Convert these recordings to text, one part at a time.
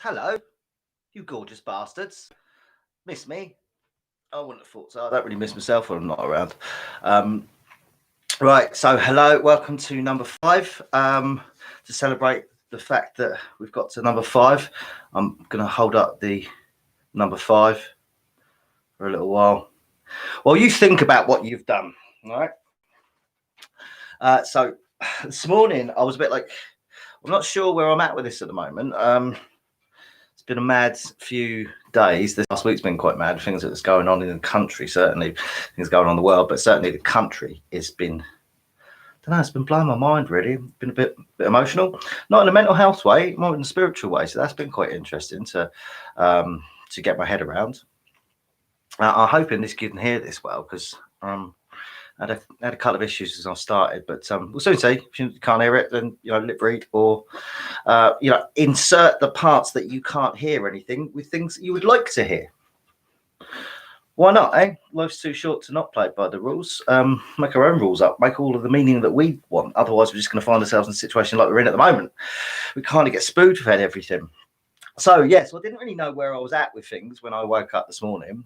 Hello, you gorgeous bastards. Miss me? I wouldn't have thought so. I don't really miss myself when I'm not around. Um, right, so hello, welcome to number 5. To celebrate the fact that we've got to number 5, I'm going to hold up the number 5 for a little while. Well, you think about what you've done, all right? So this morning I was a bit like, I'm not sure where I'm at with this at the moment. It's been a mad few days. This last week's been quite mad. Things that's going on in the country, certainly things going on in the world, but certainly the country has been, I don't know, it's been blowing my mind really. Been a bit emotional, not in a mental health way, more in a spiritual way. So that's been quite interesting to get my head around. I'm hoping this kid can hear this well because I had a couple of issues as I started, but we'll soon see. If you can't hear it, then lip read or insert the parts that you can't hear anything with things that you would like to hear. Why not, eh? Life's too short to not play by the rules. Make our own rules up. Make all of the meaning that we want. Otherwise, we're just going to find ourselves in a situation like we're in at the moment. We kind of get spoon-fed everything. So, yes, I didn't really know where I was at with things when I woke up this morning.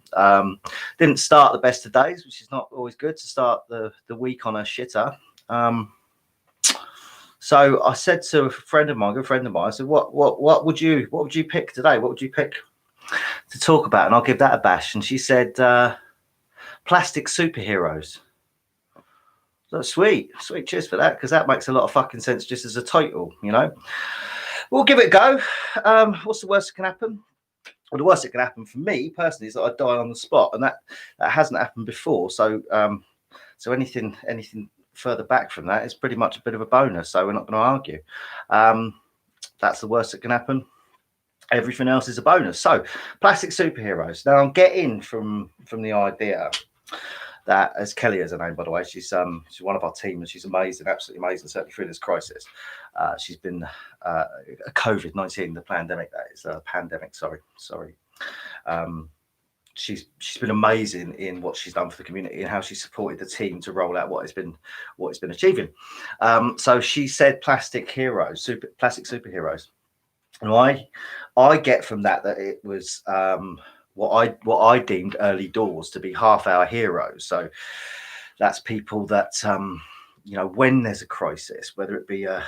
Didn't start the best of days, which is not always good to start the week on a shitter. So I said to a good friend of mine, I said, what would you pick today? What would you pick to talk about? And I'll give that a bash. And she said, plastic superheroes. So sweet. Cheers for that, because that makes a lot of fucking sense just as a title, We'll give it a go. What's the worst that can happen? Well, the worst that can happen for me personally is that I die on the spot, and that hasn't happened before. So, so anything further back from that is pretty much a bit of a bonus. So we're not going to argue. That's the worst that can happen. Everything else is a bonus. So, plastic superheroes. Now, I'm getting from the idea that, as Kelly is her name, by the way, she's one of our team and she's amazing, absolutely amazing, certainly through this crisis. She's been COVID-19, the pandemic, that is pandemic. Sorry. She's been amazing in what she's done for the community and how she supported the team to roll out what it's been achieving. So she said plastic superheroes. And I get from that it was what I deemed early doors to be half-hour heroes. So that's people that when there's a crisis, whether it be a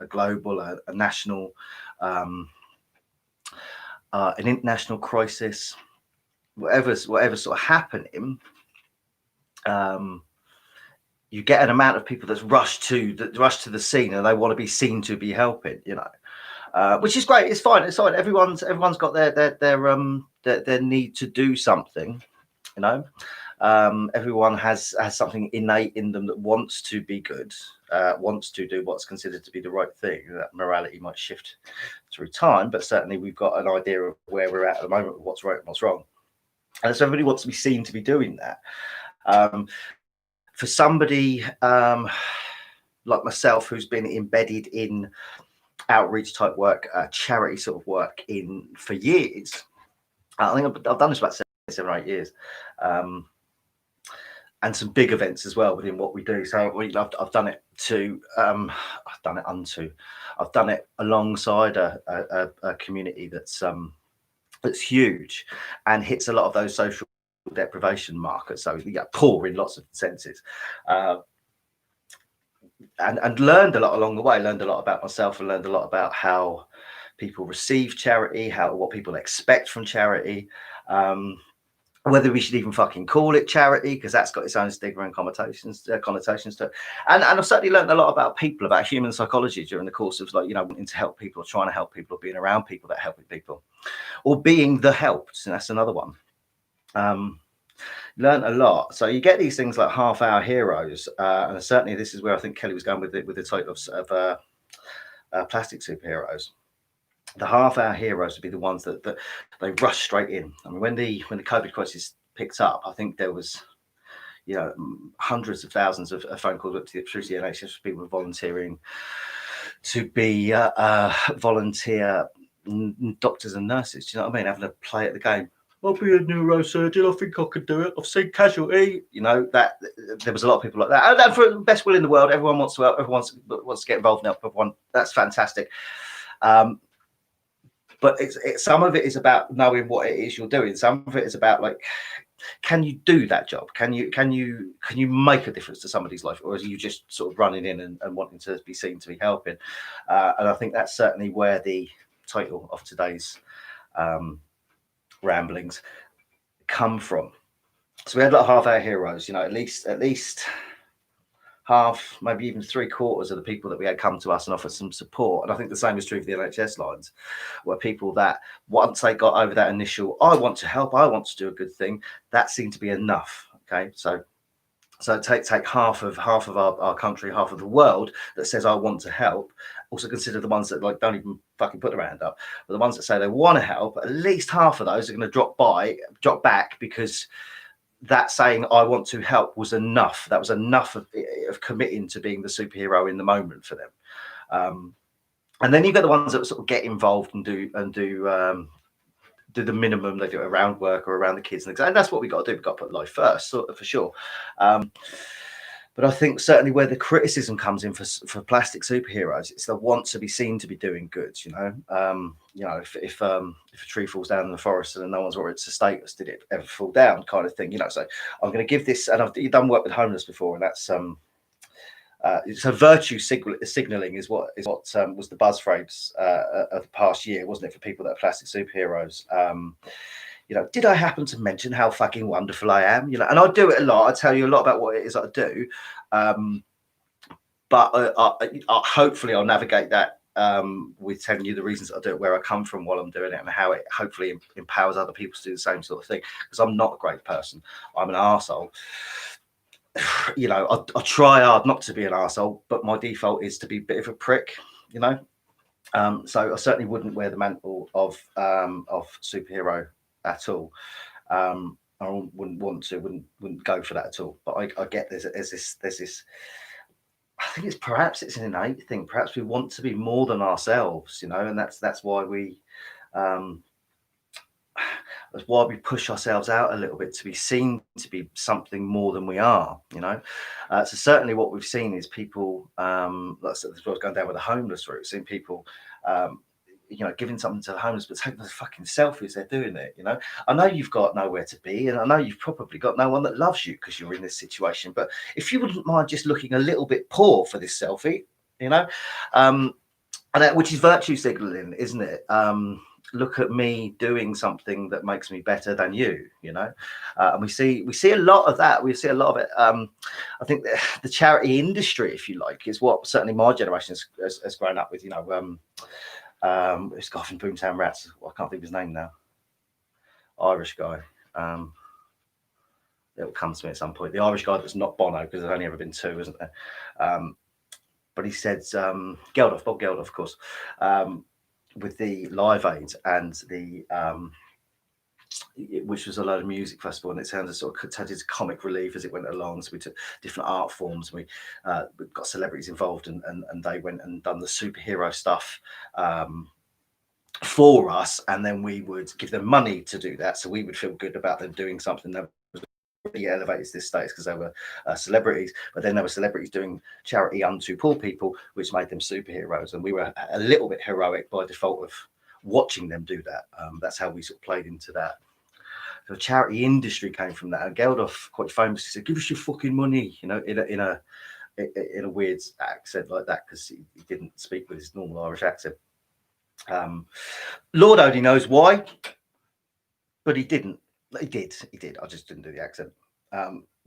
global, a national, an international crisis, whatever sort of happening, you get an amount of people that rush to the scene and they want to be seen to be helping, which is great. It's fine. Everyone's got their need to do something, everyone has something innate in them that wants to be good, wants to do what's considered to be the right thing. That morality might shift through time, but certainly we've got an idea of where we're at the moment, with what's right and what's wrong. And so everybody wants to be seen to be doing that. For somebody like myself, who's been embedded in outreach type work, charity sort of work for years, I think I've done this about 7 or 8 years, and some big events as well within what we do. So I've done it I've done it alongside a community that's huge and hits a lot of those social deprivation markers. So we get poor in lots of senses, and learned a lot along the way. Learned a lot about myself and learned a lot about how people receive charity, what people expect from charity. Whether we should even fucking call it charity, because that's got its own stigma and connotations to it. And I've certainly learned a lot about people, about human psychology during the course of wanting to help people, or trying to help people, or being around people that help people, or being the helped. And that's another one. Learned a lot. So you get these things like half-hour heroes, and certainly this is where I think Kelly was going with the title of plastic superheroes. The half-hour heroes would be the ones that they rush straight in. I mean, when the COVID crisis picked up, I think there was, hundreds of thousands of phone calls up through the NHS, people volunteering to be volunteer doctors and nurses. Do you know what I mean? Having to play at the game. I'll be a neurosurgeon. I think I could do it. I've seen Casualty. That there was a lot of people like that. And for the best will in the world, everyone wants to help. Everyone wants to get involved and help everyone. That's fantastic. but it's some of it is about knowing what it is you're doing. Some of it is about like, can you do that job? Can you make a difference to somebody's life, or are you just sort of running in and wanting to be seen to be helping? And I think that's certainly where the title of today's ramblings come from. So we had like half our heroes, you know, at least half, maybe even 3/4 of the people that we had come to us and offer some support. And I think the same is true for the NHS lines, where people that once they got over that initial, I want to help, I want to do a good thing, that seemed to be enough. Okay, so take half of our country, half of the world that says I want to help. Also consider the ones that like don't even fucking put their hand up, but the ones that say they want to help. At least half of those are going to drop back, because that saying I want to help was enough. That was enough of committing to being the superhero in the moment for them. And then you've got the ones that sort of get involved and do the minimum. They do it around work or around the kids, and that's what we got to do. We've got to put life first, for sure. But I think certainly where the criticism comes in for plastic superheroes, it's the want to be seen to be doing good. You know, if a tree falls down in the forest and no one's worried, it's a status. Did it ever fall down? Kind of thing. You know. So I'm going to give this, and I've done work with homeless before, and that's so virtue signaling is what was the buzz phrase of the past year, wasn't it, for people that are plastic superheroes? You know, did I happen to mention how fucking wonderful I am? You know, and I do it a lot. I tell you a lot about what it is I do. But hopefully I'll navigate that with telling you the reasons I do it, where I come from while I'm doing it, and how it hopefully empowers other people to do the same sort of thing. Because I'm not a great person. I'm an arsehole. You know, I try hard not to be an arsehole, but my default is to be a bit of a prick, you know. So I certainly wouldn't wear the mantle of superhero at all. I wouldn't want to, wouldn't go for that at all. But I get there's this. I think it's an innate thing. Perhaps we want to be more than ourselves, you know, and that's why we. That's why we push ourselves out a little bit, to be seen to be something more than we are, you know. So certainly what we've seen is people, like I was going down with the homeless route, seeing people, you know, giving something to the homeless, but taking the fucking selfies they're doing it, you know. I know you've got nowhere to be, and I know you've probably got no one that loves you because you're in this situation, but if you wouldn't mind just looking a little bit poor for this selfie, you know, and that, which is virtue signaling, isn't it? Look at me doing something that makes me better than you, you know. And we see a lot of that. We see a lot of it. I think the charity industry, if you like, is what certainly my generation has grown up with. You know, this guy from Boomtown Rats. I can't think of his name now. Irish guy. It will come to me at some point. The Irish guy that's not Bono, because there's only ever been two, isn't there? But he said Bob Geldof, of course. With the Live Aid and the which was a load of music festival, and it sounded sort of turned into comic relief as it went along. So we took different art forms, and we got celebrities involved, and they went and done the superhero stuff for us, and then we would give them money to do that, so we would feel good about them doing something that elevated this status, because they were celebrities, but then there were celebrities doing charity unto poor people, which made them superheroes, and we were a little bit heroic by default of watching them do that. That's how we sort of played into that. So the charity industry came from that, and Geldof quite famously said, "Give us your fucking money," you know, in a weird accent like that, because he didn't speak with his normal Irish accent. Lord only knows why, but he didn't. He did. I just didn't do the accent.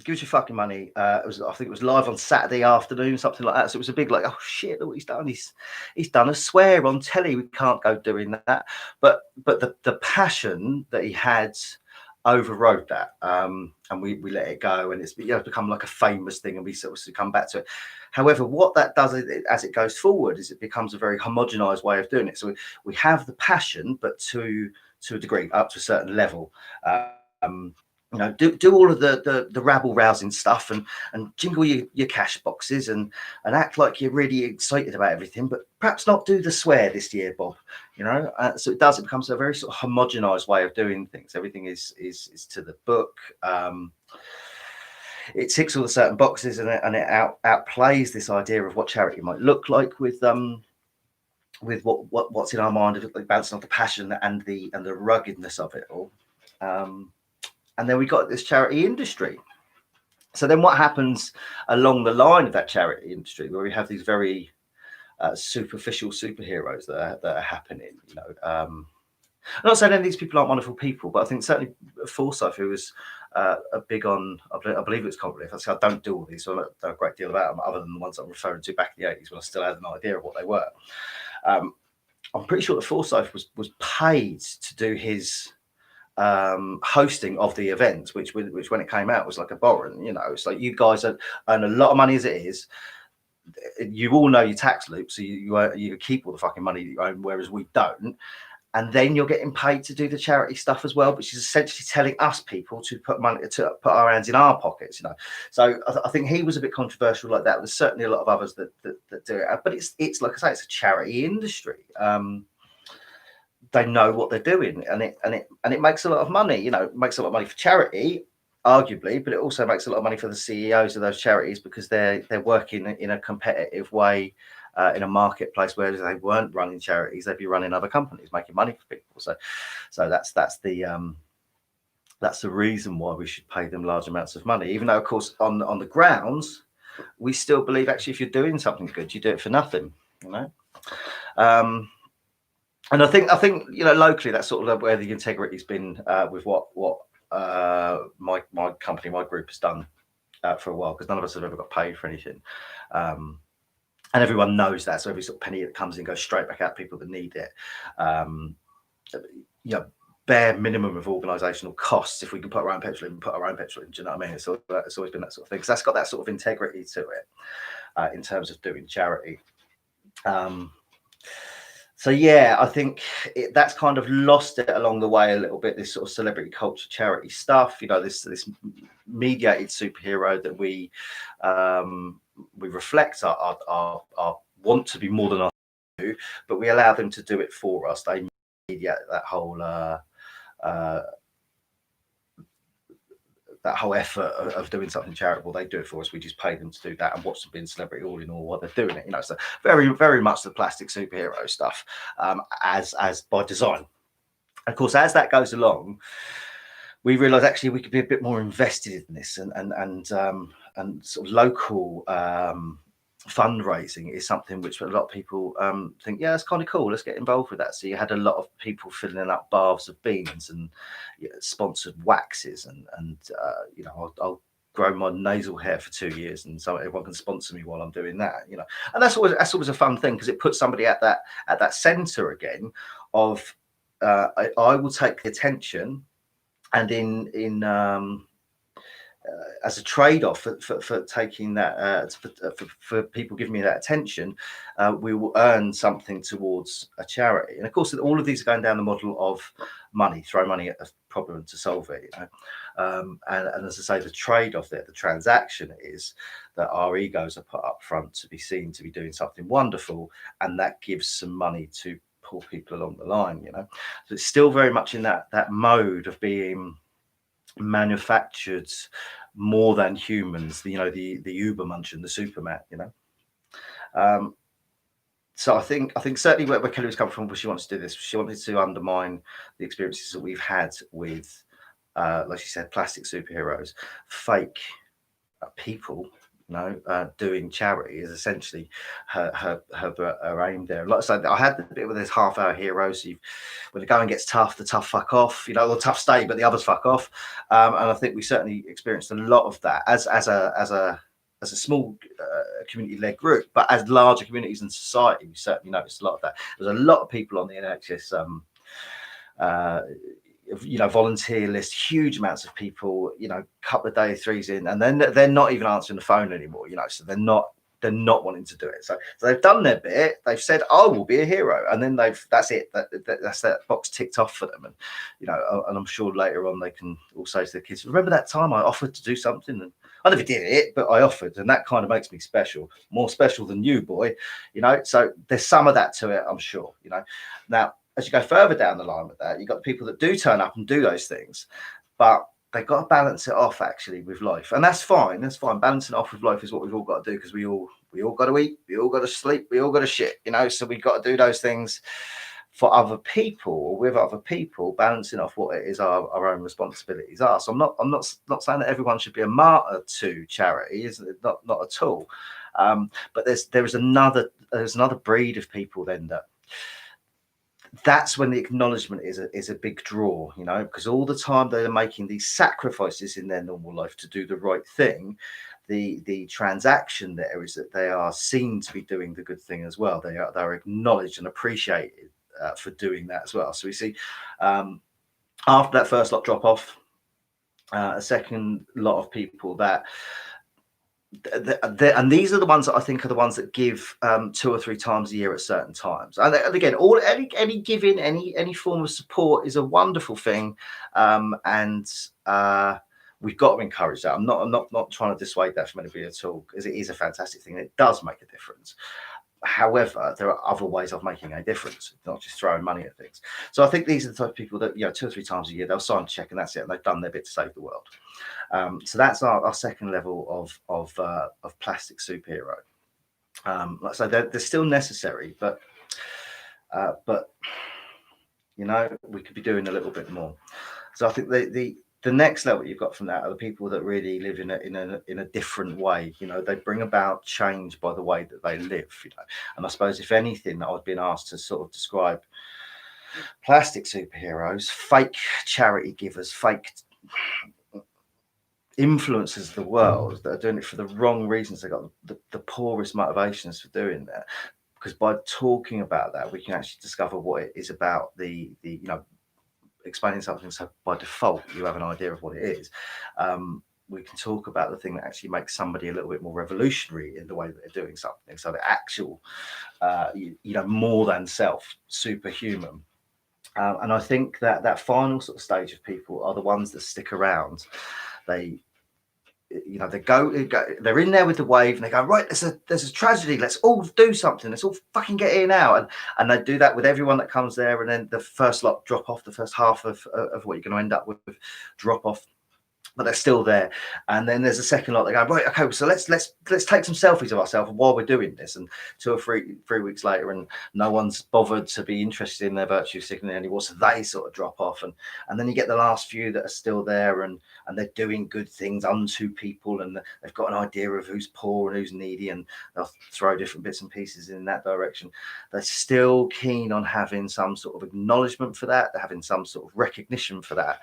Give us your fucking money. I think it was live on Saturday afternoon, something like that. So it was a big like, oh shit, look what he's done. He's done a swear on telly. We can't go doing that. But the passion that he had overrode that, and we let it go, and it's become like a famous thing, and we sort of come back to it. However, what that does as it goes forward is it becomes a very homogenized way of doing it. So we have the passion, but to a degree, up to a certain level. You know, do all of the rabble rousing stuff, and jingle your cash boxes, and act like you're really excited about everything, but perhaps not do the swear this year, Bob. You know, so it becomes a very sort of homogenized way of doing things. Everything is to the book. It ticks all the certain boxes, and it outplays this idea of what charity might look like with with what's in our mind, like bouncing off the passion and the ruggedness of it all. And then we got this charity industry. So then what happens along the line of that charity industry, where we have these very superficial superheroes that are happening, you know. I'm not saying any of these people aren't wonderful people, but I think certainly Forsyth, who was a big on, I believe it was Cognitive. I don't do all these, so I don't know a great deal about them, other than the ones I'm referring to back in the 80s when I still had an idea of what they were. I'm pretty sure that Forsyth was paid to do his hosting of the event, which when it came out was like a borrowing. You know, it's like, you guys earn a lot of money as it is. You all know your tax loop, so you keep all the fucking money that you own, whereas we don't. And then you're getting paid to do the charity stuff as well, which is essentially telling us people to put money, to put our hands in our pockets, you know. So I think he was a bit controversial like that. There's certainly a lot of others that do it, but it's like I say, it's a charity industry. They know what they're doing, and it makes a lot of money. You know, it makes a lot of money for charity, arguably, but it also makes a lot of money for the CEOs of those charities, because they're working in a competitive way. In a marketplace where they weren't running charities, they'd be running other companies, making money for people. So that's the reason why we should pay them large amounts of money. Even though, of course, on the grounds, we still believe actually if you're doing something good, you do it for nothing. You know, and I think you know, locally that's sort of where the integrity's been with what my company, my group has done for a while, because none of us have ever got paid for anything. And everyone knows that, so every sort of penny that comes in goes straight back at people that need it. You know, bare minimum of organisational costs. If we can put our own petrol in, put our own petrol in. Do you know what I mean? It's always been that sort of thing, because that's got that sort of integrity to it in terms of doing charity. So yeah, I think that's kind of lost it along the way a little bit. This sort of celebrity culture, charity stuff. You know, this mediated superhero that we reflect our want to be more than us do, but we allow them to do it for us. They mediate that whole effort of doing something charitable. They do it for us. We just pay them to do that and watch them being celebrity all in all while they're doing it. You know, so very, very much the plastic superhero stuff, as by design. Of course, as that goes along, we realise actually we could be a bit more invested in this, and sort of local fundraising is something which a lot of people think, yeah, that's kind of cool, let's get involved with that. So you had a lot of people filling up baths of beans and sponsored waxes, and you know, I'll grow my nasal hair for 2 years, and so everyone can sponsor me while I'm doing that, you know. And that's always a fun thing, because it puts somebody at that center again of I will take the attention, and in as a trade-off for taking that, for people giving me that attention, we will earn something towards a charity. And of course, all of these are going down the model of money, throw money at a problem to solve it. You know? And as I say, the trade-off there, the transaction is that our egos are put up front to be seen to be doing something wonderful, and that gives some money to pull people along the line. You know, so it's still very much in that mode of being manufactured more than humans, you know, the Ubermensch and the Superman, you know. So I think certainly where Kelly was coming from, was she wants to do this. She wanted to undermine the experiences that we've had with, like she said, plastic superheroes, fake people, you know, doing charity is essentially her aim there. Like I said, I had the bit with this half-hour heroes. So when the going gets tough, the tough fuck off. You know, the tough stay, but the others fuck off. And I think we certainly experienced a lot of that as a small community-led group, but as larger communities in society, we certainly noticed a lot of that. There's a lot of people on the NHS. You know, volunteer list, huge amounts of people, you know, couple of days, 3's in, and then they're not even answering the phone anymore, you know, so they're not wanting to do it. So they've done their bit, they've said, I will be a hero, and then that's it, that's that box ticked off for them. And you know, and I'm sure later on they can all say to their kids, remember that time I offered to do something, and I never did it, but I offered, and that kind of makes me special, more special than you, boy, you know. So there's some of that to it, I'm sure, you know. Now, as you go further down the line with that, you've got the people that do turn up and do those things, but they've got to balance it off actually with life. And that's fine. That's fine. Balancing it off with life is what we've all got to do, because we all We all got to eat, we all got to sleep, we all got to shit, you know. So we've got to do those things for other people or with other people, balancing off what it is our own responsibilities are. So I'm not saying that everyone should be a martyr to charity, isn't it? Not at all. But there's another breed of people then that's when the acknowledgement is a big draw, you know, because all the time they're making these sacrifices in their normal life to do the right thing. The transaction there is that they are seen to be doing the good thing as well. They're acknowledged and appreciated for doing that as well. So we see after that first lot drop off, a second lot of people that and these are the ones that I think are the ones that give 2 or 3 times a year at certain times. And again, any giving, any form of support is a wonderful thing, and we've got to encourage that. I'm not trying to dissuade that from anybody at all, because it is a fantastic thing. It does make a difference. However, there are other ways of making a difference, not just throwing money at things. So I think these are the type of people that, 2 or 3 times a year they'll sign a check and that's it, and they've done their bit to save the world. So that's our second level of plastic superhero. Like I say, they're still necessary, but we could be doing a little bit more. So I think the next level you've got from that are the people that really live in a different way. They bring about change by the way that they live. And I suppose if anything, I've been asked to sort of describe plastic superheroes, fake charity givers, fake influencers of the world that are doing it for the wrong reasons. They've got the poorest motivations for doing that. Because by talking about that, we can actually discover what it is about the explaining something. So by default, you have an idea of what it is. We can talk about the thing that actually makes somebody a little bit more revolutionary in the way that they're doing something. So the actual, more than self, superhuman. And I think that final sort of stage of people are the ones that stick around. They're in there with the wave and they go, right, there's a tragedy, let's all do something, let's all fucking get here now. And they do that with everyone that comes there, and then the first lot drop off, the first half of what you're going to end up with drop off, but they're still there. And then there's a second lot. They go, right, okay, so let's take some selfies of ourselves while we're doing this. And 2 or 3 weeks later, and no one's bothered to be interested in their virtue signaling anymore, so they sort of drop off. And then you get the last few that are still there, and they're doing good things unto people, and they've got an idea of who's poor and who's needy, and they'll throw different bits and pieces in that direction. They're still keen on having some sort of acknowledgement for that, having some sort of recognition for that,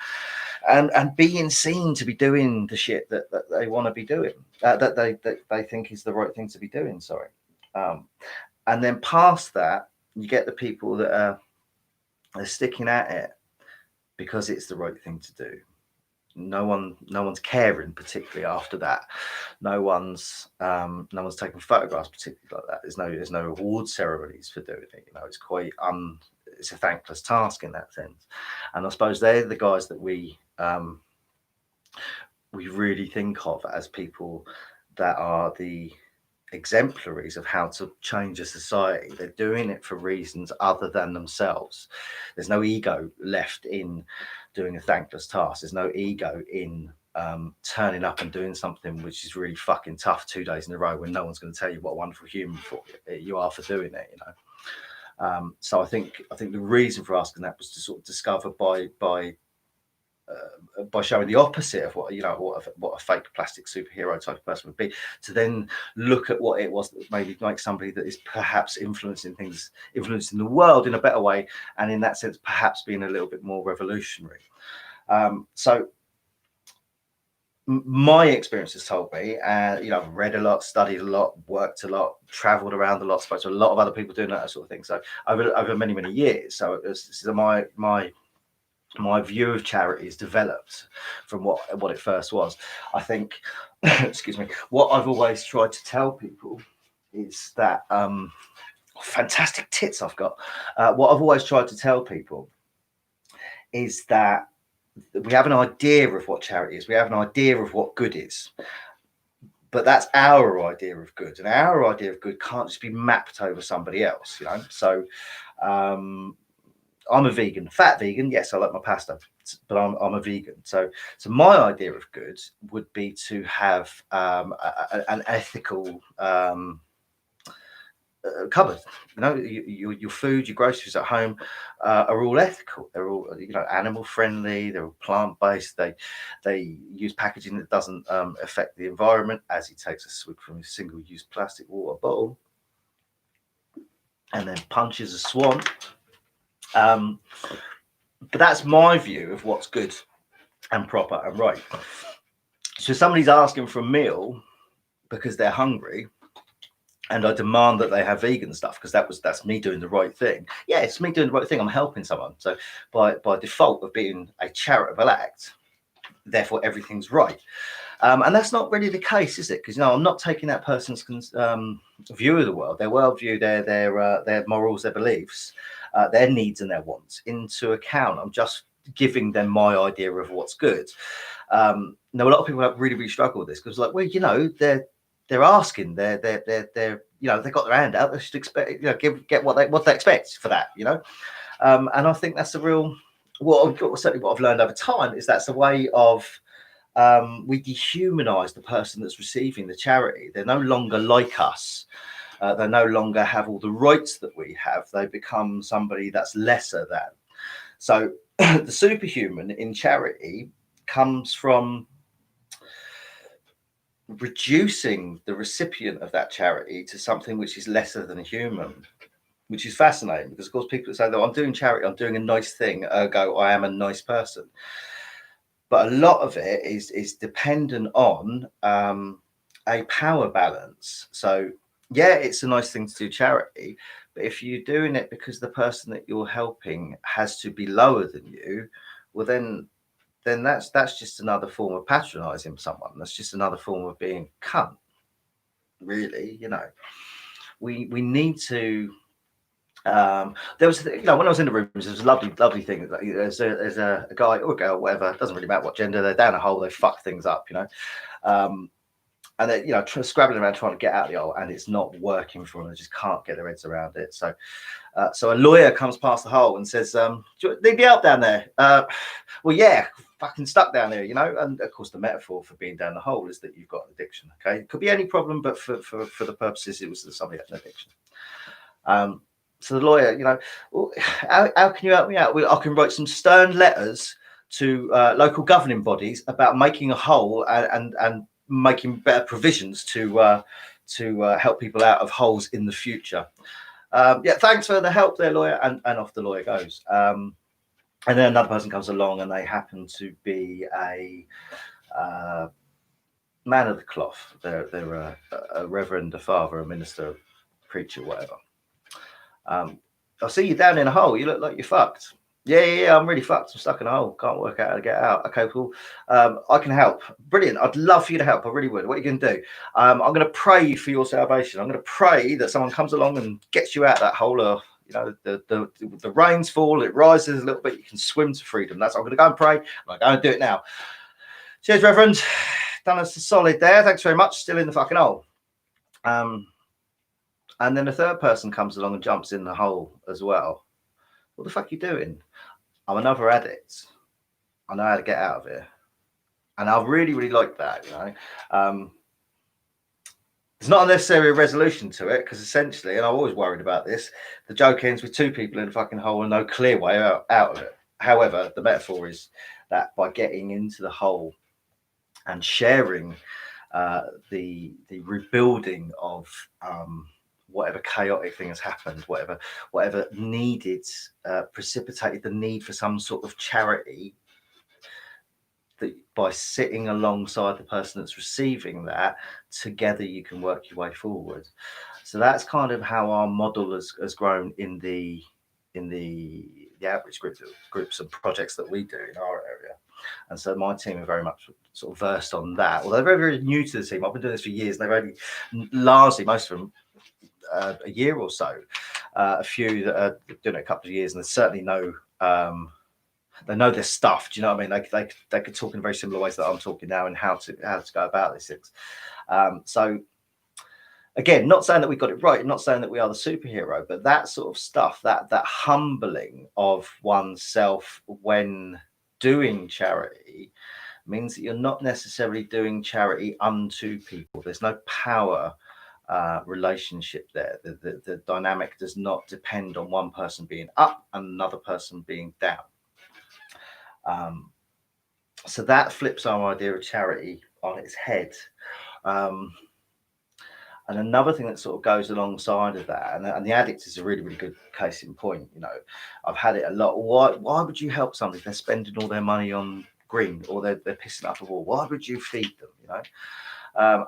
and being seen to be doing the shit that they want to be doing, that they think is the right thing to be doing. And then past that, you get the people that are sticking at it because it's the right thing to do. No one's caring particularly after that. No one's taking photographs particularly like that. There's no award ceremonies for doing it. It's quite it's a thankless task in that sense. And I suppose they're the guys that we really think of as people that are the exemplaries of how to change a society. They're doing it for reasons other than themselves. There's no ego left in doing a thankless task. There's no ego in turning up and doing something which is really fucking tough 2 days in a row when no one's going to tell you what a wonderful human you are for doing it. So I think the reason for asking that was to sort of discover by showing the opposite of what a fake plastic superhero type of person would be, to then look at what it was that maybe like somebody that is perhaps influencing the world in a better way, and in that sense perhaps being a little bit more revolutionary. So my experience has told me, I've read a lot, studied a lot, worked a lot, traveled around a lot, spoke to a lot of other people doing that sort of thing. So over many years, so my view of charity is developed from what it first was. I think, excuse me, what I've always tried to tell people is that fantastic tits I've got. What I've always tried to tell people is that we have an idea of what charity is. We have an idea of what good is. But that's our idea of good, and our idea of good can't just be mapped over somebody else, So I'm a vegan, fat vegan. Yes, I like my pasta, but I'm a vegan. So my idea of good would be to have an ethical cupboard. You know, your food, your groceries at home are all ethical. They're all, you know, animal friendly. They're all plant based. They use packaging that doesn't affect the environment. As he takes a swig from his single use plastic water bottle, and then punches a swan. But that's my view of what's good and proper and right. So somebody's asking for a meal because they're hungry, and I demand that they have vegan stuff because that's me doing the right thing. Yeah, it's me doing the right thing. I'm helping someone. So by default of being a charitable act, therefore everything's right. And that's not really the case, is it? Because, you know, I'm not taking that person's view of the world, their worldview, their morals, their beliefs, their needs and their wants into account. I'm just giving them my idea of what's good. Now, a lot of people have really struggled with this because, like, well, you know, they're asking, they're you know, they got their hand out. They should expect, you know, get what they expect for that, you know. And I think that's a real, certainly what I've learned over time is that's a way of we dehumanize the person that's receiving the charity. They're no longer like us. They no longer have all the rights that we have. They become somebody that's lesser than. So the superhuman in charity comes from reducing the recipient of that charity to something which is lesser than human, which is fascinating because, of course, people say, "Though I'm doing charity, I'm doing a nice thing, ergo I am a nice person." But a lot of it is dependent on a power balance. So yeah, it's a nice thing to do charity, but if you're doing it because the person that you're helping has to be lower than you, well then that's just another form of patronizing someone. That's just another form of being cunt. Really, you know, we need to. There was, you know, when I was in the rooms, there was a lovely thing. There's a guy or a girl, whatever, it doesn't really matter what gender. They're down a hole, they fuck things up, you know. And they, you know, scrabbling around trying to get out of the hole, and it's not working for them. They just can't get their heads around it. So, so a lawyer comes past the hole and says, "Do you need help down there?" Well, yeah, fucking stuck down there, you know. And of course, the metaphor for being down the hole is that you've got an addiction. Okay, it could be any problem, but for the purposes, it was that somebody had an addiction. So the lawyer, you know, well, how can you help me out? Well, I can write some stern letters to local governing bodies about making a hole and making better provisions to help people out of holes in the future. Yeah, thanks for the help there, lawyer. And off the lawyer goes. And then another person comes along and they happen to be a man of the cloth. They're a reverend, a father, a minister, a preacher, whatever. I see you down in a hole. You look like you're fucked. Yeah, I'm really fucked. I'm stuck in a hole. Can't work out how to get out. Okay, cool. I can help. Brilliant. I'd love for you to help. I really would. What are you going to do? I'm going to pray for your salvation. I'm going to pray that someone comes along and gets you out of that hole. Or, you know, the rains fall, it rises a little bit. You can swim to freedom. That's what I'm going to go and pray. I'm going to do it now. Cheers, Reverend. Done us a solid there. Thanks very much. Still in the fucking hole. And then a third person comes along and jumps in the hole as well. What the fuck are you doing? I'm another addict. I know how to get out of here. And I really like that, you know. There's not necessarily a resolution to it because essentially, and I'm always worried about this, the joke ends with two people in a fucking hole and no clear way out of it. However, the metaphor is that by getting into the hole and sharing the rebuilding of whatever chaotic thing has happened, whatever needed, precipitated the need for some sort of charity, that by sitting alongside the person that's receiving that, together you can work your way forward. So that's kind of how our model has grown in the outreach groups and projects that we do in our area. And so my team are very much sort of versed on that. Although they're very new to the team. I've been doing this for years. They've only largely, most of them, a year or so. A few that are doing it a couple of years, and there's certainly no they know their stuff. Do you know what I mean? They could talk in very similar ways that I'm talking now, and how to go about these things. So again, not saying that we got it right, not saying that we are the superhero, but that sort of stuff, that humbling of oneself when doing charity, means that you're not necessarily doing charity unto people. There's no power relationship there. The dynamic does not depend on one person being up and another person being down. So that flips our idea of charity on its head. And another thing that sort of goes alongside of that, and the addict is a really, really good case in point. You know, I've had it a lot. Why would you help somebody if they're spending all their money on green or they're pissing up a wall? Why would you feed them? You know,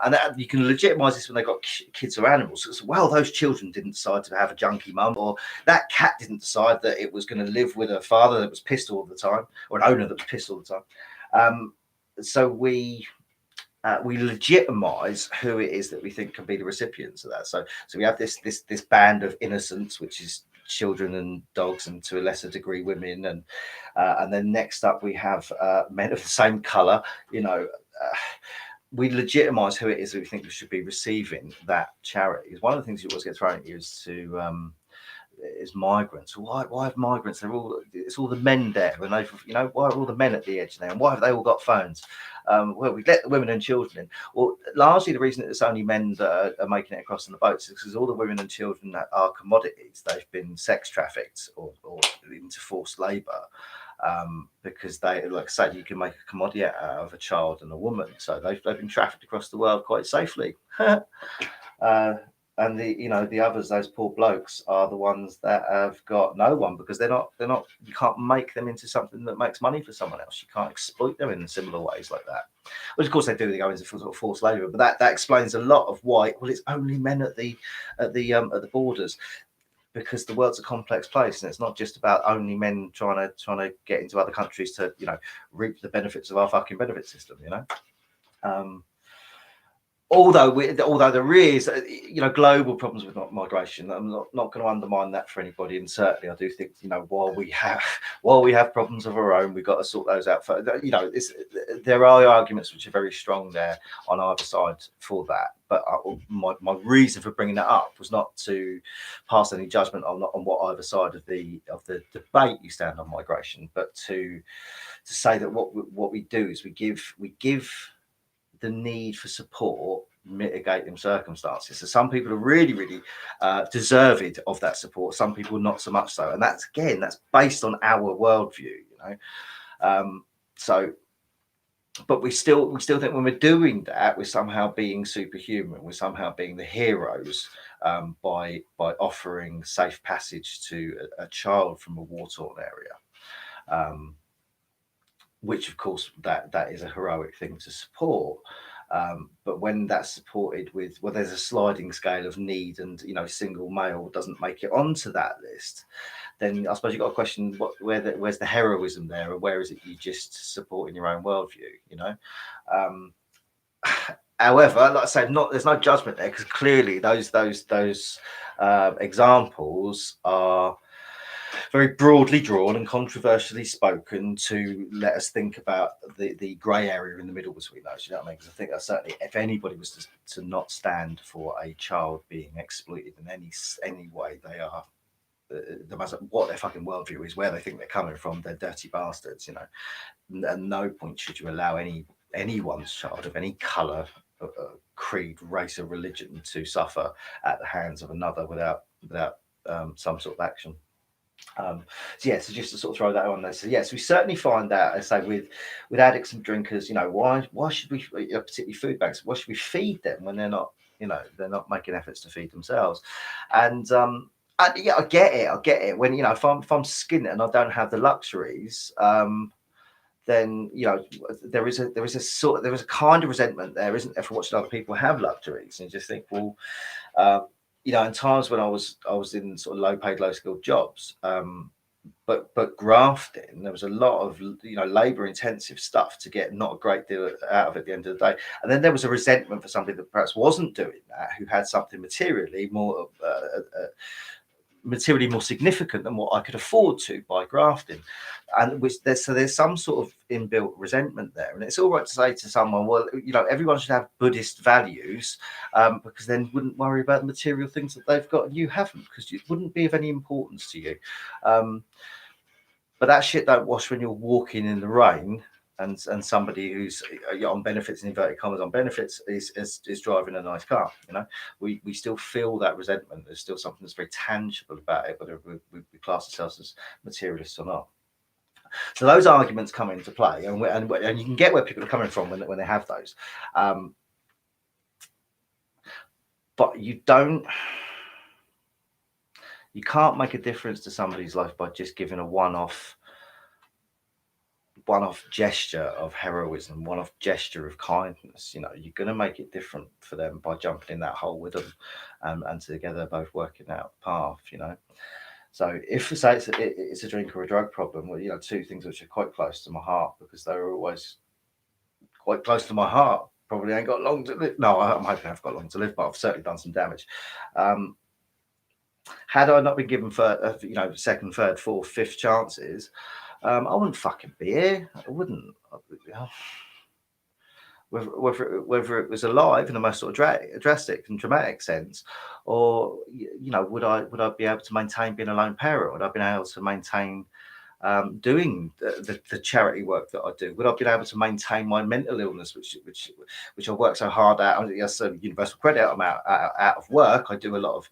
and that, you can legitimize this when they've got kids or animals. So, well, those children didn't decide to have a junkie mum, or that cat didn't decide that it was going to live with a father that was pissed all the time, or an owner that was pissed all the time. So we legitimize who it is that we think can be the recipients of that. So we have this band of innocents, which is children and dogs, and to a lesser degree women, and then next up we have men of the same color. You know, we legitimize who it is that we think we should be receiving that charity. One of the things you always get thrown at you is migrants. Why have migrants? It's all the men there, and why are all the men at the edge there, and why have they all got phones? Well, we let the women and children in. Well, largely the reason that it's only men that are making it across on the boats is because all the women and children that are commodities, they've been sex trafficked or into forced labour. Because they, like I say, you can make a commodity out of a child and a woman, so they've been trafficked across the world quite safely. And the others, those poor blokes, are the ones that have got no one, because they're not. You can't make them into something that makes money for someone else. You can't exploit them in similar ways like that. Which of course they do. They go into sort of forced labour, but that explains a lot of why. Well, it's only men at the borders, because the world's a complex place, and it's not just about only men trying to get into other countries to reap the benefits of our fucking benefit system. Although there is, global problems with migration, I'm not going to undermine that for anybody, and certainly I do think, while we have problems of our own, we've got to sort those out. There are arguments which are very strong there on either side for that. But my reason for bringing that up was not to pass any judgment on what either side of the debate you stand on migration, but to say that what we do is we give the need for support mitigating circumstances. So some people are really, really deserving of that support. Some people not so much so, and that's based on our worldview. But we still think when we're doing that, we're somehow being superhuman. We're somehow being the heroes by offering safe passage to a child from a war-torn area. Which of course that is a heroic thing to support, but when that's supported with, well, there's a sliding scale of need, and single male doesn't make it onto that list, then I suppose you've got to question where's the heroism there, or where is it you just supporting your own worldview? However, like I say, there's no judgment there, because clearly those examples are very broadly drawn and controversially spoken to let us think about the grey area in the middle between those. You know what I mean? Because I think that certainly, if anybody was to not stand for a child being exploited in any way, they are no matter what their fucking worldview is, where they think they're coming from, they're dirty bastards. At no point should you allow anyone's child of any colour, creed, race, or religion to suffer at the hands of another without some sort of action. So just to sort of throw that on there. So yes, we certainly find that, I say, with addicts and drinkers, why should we, particularly food banks, why should we feed them when they're not making efforts to feed themselves? And I get it. When if I'm skint and I don't have the luxuries, then there is a kind of resentment there, isn't there, for watching other people have luxuries, and you just think, well. In times when I was in sort of low-paid, low-skilled jobs, but grafting, there was a lot of labour-intensive stuff to get not a great deal out of it at the end of the day. And then there was a resentment for somebody that perhaps wasn't doing that, who had something materially more significant than what I could afford to by grafting, and there's some sort of inbuilt resentment there. And it's all right to say to someone, well, everyone should have Buddhist values, because then you wouldn't worry about the material things that they've got and you haven't, because it wouldn't be of any importance to you. But that shit don't wash when you're walking in the rain and somebody who's on benefits, in inverted commas, on benefits is driving a nice car. We still feel that resentment. There's still something that's very tangible about it, whether we class ourselves as materialists or not. So those arguments come into play, and you can get where people are coming from when they have those. But you can't make a difference to somebody's life by just giving a one-off gesture of heroism, one-off gesture of kindness. You're going to make it different for them by jumping in that hole with them, and together both working out a path. So if say it's a drink or a drug problem, well, two things which are quite close to my heart, because they were always quite close to my heart. Probably ain't got long to live. No, I'm hoping I've got long to live, but I've certainly done some damage. Had I not been given second, third, fourth, fifth chances, I wouldn't fucking be here. I wouldn't. Whether it was alive in the most sort of drastic and dramatic sense, or would I be able to maintain being a lone parent? Would I have been able to maintain doing the charity work that I do? Would I have been able to maintain my mental illness, which I work so hard at? Yes, universal credit. I'm out of work. I do a lot of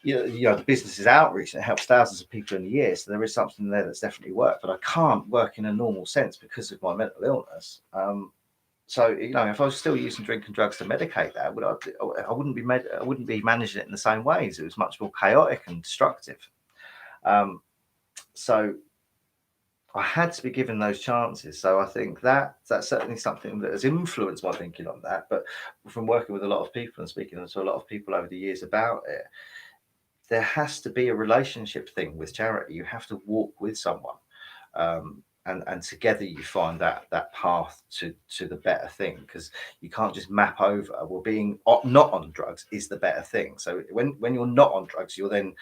the business is outreach, and it helps thousands of people in a year. So there is something there that's definitely worked, but I can't work in a normal sense because of my mental illness. So if I was still using drink and drugs to medicate that, I wouldn't be managing it in the same ways. It was much more chaotic and destructive. So I had to be given those chances. So I think that's certainly something that has influenced my thinking on that. But from working with a lot of people and speaking to a lot of people over the years about it, there has to be a relationship thing with charity. You have to walk with someone. And together you find that path to the better thing, because you can't just map over, well, being not on drugs is the better thing. So when you're not on drugs, you're then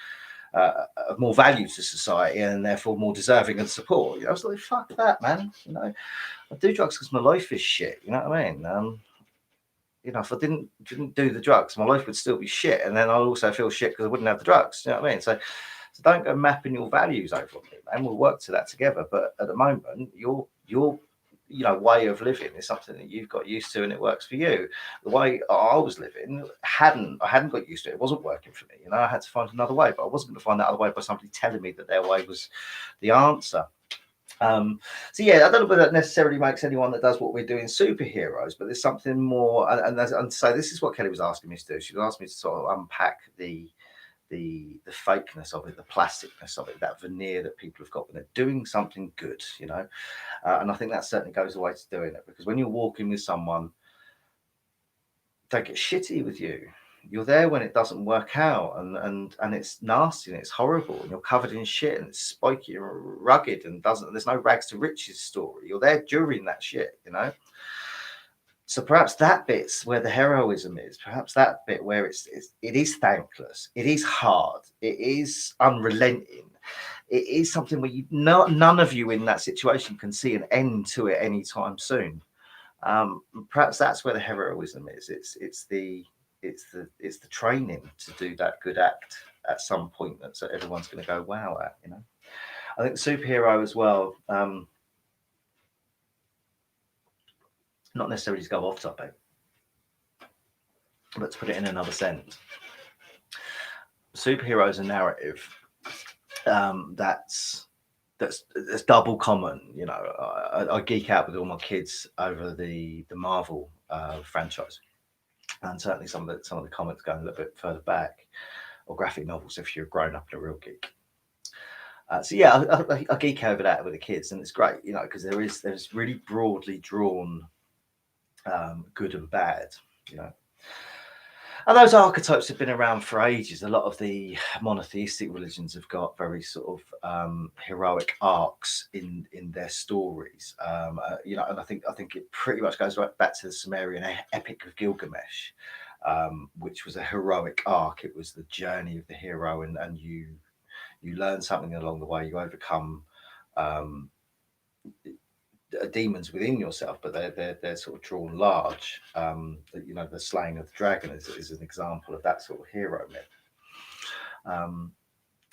of more value to society and therefore more deserving of support. I was like, fuck that, man. I do drugs because my life is shit. You know what I mean? If I didn't do the drugs, my life would still be shit, and then I'll also feel shit because I wouldn't have the drugs. You know what I mean? So don't go mapping your values over on me, man. We'll work to that together. But at the moment, your way of living is something that you've got used to, and it works for you. The way I was living I hadn't got used to it. It wasn't working for me. I had to find another way, but I wasn't going to find that other way by somebody telling me that their way was the answer. So yeah, I don't know whether that necessarily makes anyone that does what we're doing superheroes, but there's something more. And so this is what Kelly was asking me to do. She was asking me to sort of unpack the fakeness of it, the plasticness of it, that veneer that people have got when they're doing something good, and I think that certainly goes away to doing it, because when you're walking with someone, they get shitty with you. You're there when it doesn't work out, and it's nasty and it's horrible, and you're covered in shit and it's spiky and rugged and there's no rags to riches story. You're there during that shit, So perhaps that bit's where the heroism is. Perhaps that bit where it is thankless, it is hard, it is unrelenting, it is something where none of you in that situation can see an end to it anytime soon. Perhaps that's where the heroism is. It's the training to do that good act at some point that everyone's going to go wow at. I think superhero as well. Not necessarily to go off topic, but to put it in another sense, superhero is a narrative that's double common. I geek out with all my kids over the Marvel franchise, and certainly some of the comments going a little bit further back, or graphic novels if you're grown up and a real geek. So yeah, I geek over that with the kids, and it's great, because there's really broadly drawn good and bad, And those archetypes have been around for ages. A lot of the monotheistic religions have got very sort of heroic arcs in their stories, and I think it pretty much goes right back to the Sumerian epic of Gilgamesh, which was a heroic arc. It was the journey of the hero, and you learn something along the way. You overcome demons within yourself, but they're sort of drawn large. The slaying of the dragon is an example of that sort of hero myth.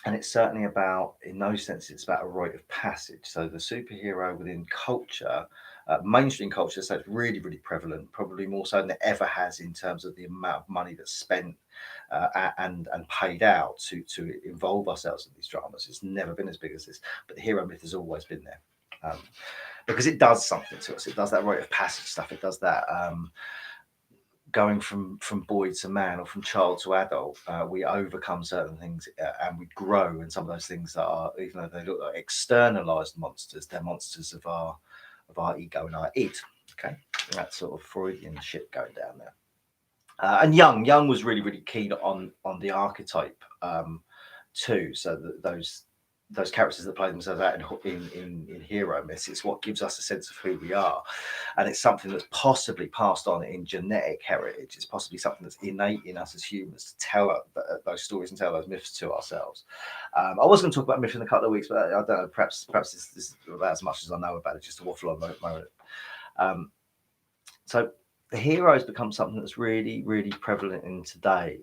And it's certainly about, in those senses, it's about a rite of passage. So the superhero within culture, mainstream culture, so it's really, really prevalent, probably more so than it ever has in terms of the amount of money that's spent and paid out to involve ourselves in these dramas. It's never been as big as this, but the hero myth has always been there. Because it does something to us. It does that rite of passage stuff. It does that going from boy to man or from child to adult. We overcome certain things and we grow. And some of those things that are, even though they look like externalized monsters, they're monsters of our ego and our id. Okay, and that sort of Freudian shit going down there. And Young was really, really keen on the archetype too. So those characters that play themselves out in hero myths, it's what gives us a sense of who we are, and it's something that's possibly passed on in genetic heritage. It's possibly something that's innate in us as humans to tell those stories and tell those myths to ourselves. I was going to talk about myth in a couple of weeks, but I don't know. Perhaps this is about as much as I know about it, just to waffle on a moment. So the hero has become something that's really, really prevalent in today.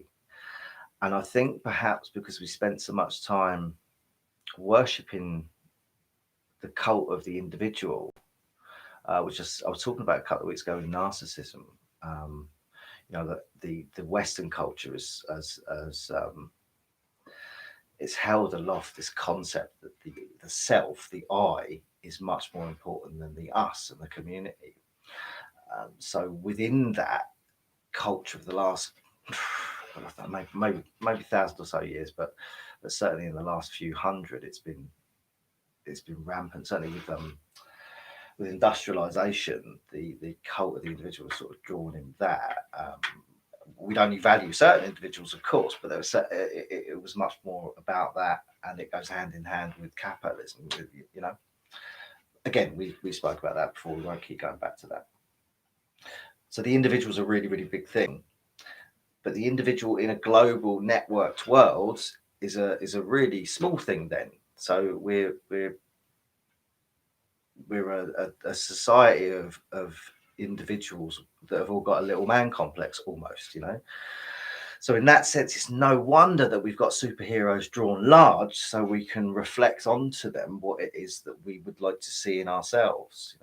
And I think perhaps because we spent so much time worshipping the cult of the individual, which I was talking about a couple of weeks ago in narcissism. That the Western culture is as it's held aloft this concept that the self, the I, is much more important than the us and the community. So within that culture of the last maybe thousand or so years, but certainly in the last few hundred, it's been rampant. Certainly with industrialization, the cult of the individual was sort of drawn in that. We'd only value certain individuals, of course, but it was much more about that, and it goes hand in hand with capitalism. Again, we spoke about that before. We won't keep going back to that. So the individual is a really, really big thing, but the individual in a global networked world is a really small thing. Then, so we're a society of individuals that have all got a little man complex almost. So in that sense, it's no wonder that we've got superheroes drawn large, so we can reflect onto them what it is that we would like to see in ourselves,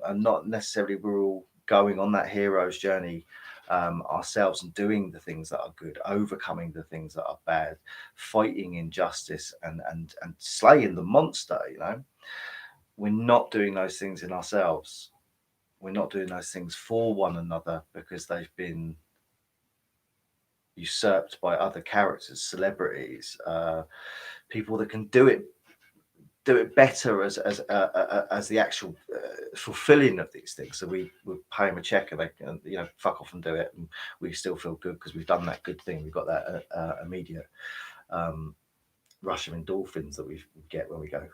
and not necessarily we're all going on that hero's journey ourselves and doing the things that are good, overcoming the things that are bad, fighting injustice and slaying the monster. We're not doing those things in ourselves. We're not doing those things for one another because they've been usurped by other characters, celebrities, people that can do it better as the actual fulfilling of these things. So we pay them a check and they can, fuck off and do it, and we still feel good because we've done that good thing. We've got that immediate rush of endorphins that we get when we go,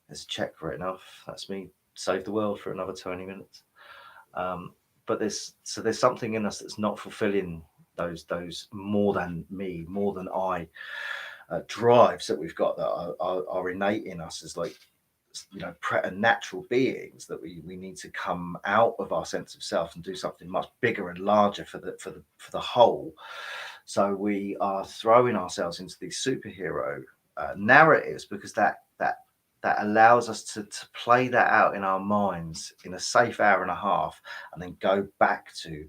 there's a check right enough. That's me. Save the world for another 20 minutes. But there's something in us that's not fulfilling those more than me, more than I drives that we've got that are innate in us as natural beings, that we need to come out of our sense of self and do something much bigger and larger for the whole. So we are throwing ourselves into these superhero narratives because that allows us to play that out in our minds in a safe hour and a half, and then go back to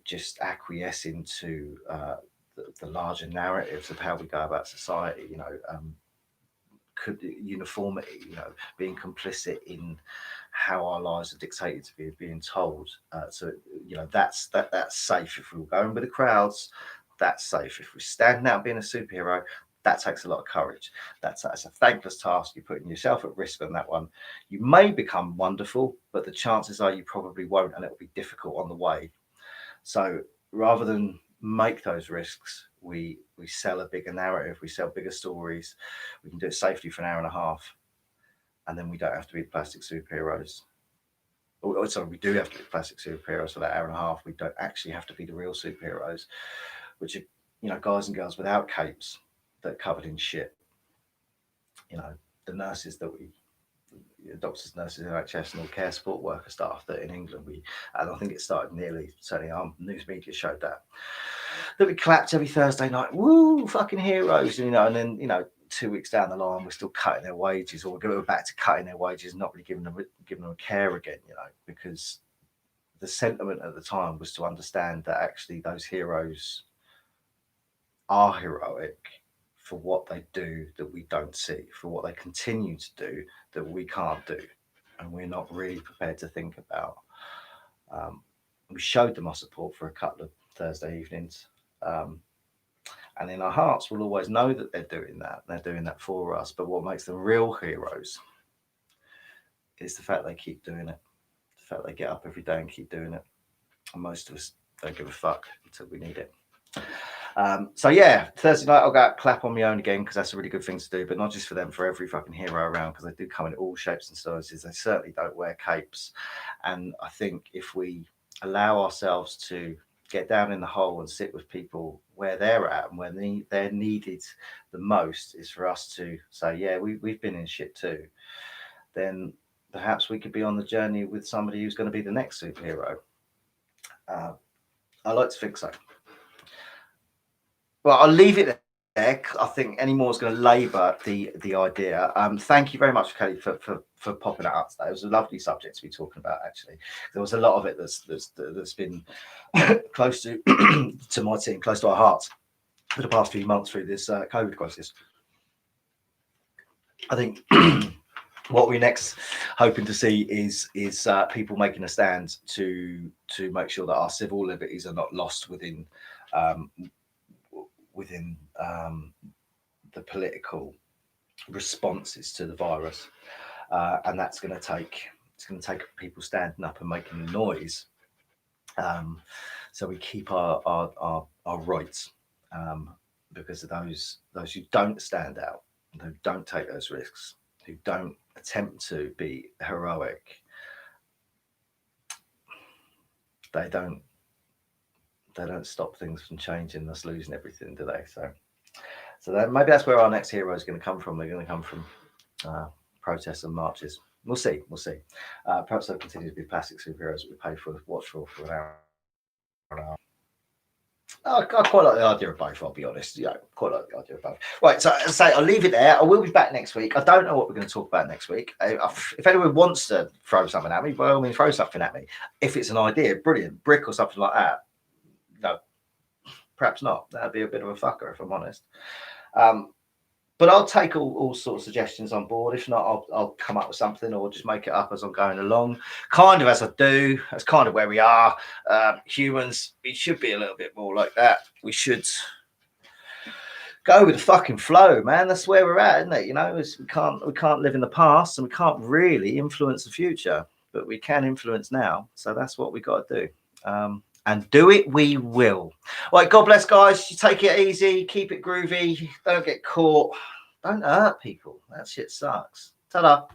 just acquiescing to the larger narratives of how we go about society. Uniformity, being complicit in how our lives are dictated to be being told. So that's safe. If we're going with the crowds, that's safe. If we're standing out being a superhero, that takes a lot of courage. That's a thankless task. You're putting yourself at risk on that one. You may become wonderful, but the chances are you probably won't, and it will be difficult on the way. So rather than make those risks, we sell a bigger narrative, we sell bigger stories, we can do it safely for an hour and a half, and then we don't have to be plastic superheroes. Sorry, we do have to be plastic superheroes for that hour and a half. We don't actually have to be the real superheroes, which are guys and girls without capes that are covered in shit. The nurses that doctors, nurses, NHS, and all care support worker staff that in England and I think it started certainly our news media showed that we clapped every Thursday night, woo, fucking heroes, and then 2 weeks down the line, we're still cutting their wages, or we're going back to cutting their wages, not really giving them a care again, you know, because the sentiment at the time was to understand that actually those heroes are heroic for what they do that we don't see, for what they continue to do that we can't do, and we're not really prepared to think about. We showed them our support for a couple of Thursday evenings, and in our hearts we'll always know that they're doing that for us. But what makes them real heroes is the fact they keep doing it, the fact they get up every day and keep doing it, and most of us don't give a fuck until we need it. So yeah, Thursday night I'll go out, clap on my own again, because that's a really good thing to do, but not just for them, for every fucking hero around, because they do come in all shapes and sizes. They certainly don't wear capes, and I think if we allow ourselves to get down in the hole and sit with people where they're at and when they're needed the most, is for us to say, yeah, we've been in shit too, then perhaps we could be on the journey with somebody who's going to be the next superhero. I like to think so. Well, I'll leave it there. I think any more is going to labour the idea. Thank you very much, Kelly, for popping that up today. It was a lovely subject to be talking about. Actually, there was a lot of it that's been close to to my team, close to our hearts for the past few months through this COVID crisis. I think what we're next hoping to see is people making a stand to make sure that our civil liberties are not lost within the political responses to the virus, and that's going to take people standing up and making noise, so we keep our rights, because of those who don't stand out, who don't take those risks, who don't attempt to be heroic. They don't stop things from changing, us losing everything, do they? So maybe that's where our next hero is going to come from. They're going to come from protests and marches. We'll see. Perhaps they'll continue to be plastic superheroes that we pay for, watch for an hour. I quite like the idea of both, I'll be honest. Yeah, quite like the idea of both. Right, so as I say, I'll leave it there. I will be back next week. I don't know what we're going to talk about next week. If anyone wants to throw something at me, by all means, throw something at me. If it's an idea, brilliant, brick or something like that. No, perhaps not. That'd be a bit of a fucker, if I'm honest. But I'll take all sorts of suggestions on board. If not, I'll come up with something, or just make it up as I'm going along, kind of as I do. That's kind of where we are. Humans, we should be a little bit more like that. We should go with the fucking flow, man. That's where we're at, isn't it? You know, we can't live in the past, and we can't really influence the future, but we can influence now. So that's what we got to do. And do it, we will. Right, God bless, guys. You take it easy, keep it groovy, don't get caught, don't hurt people. That shit sucks. Ta-da.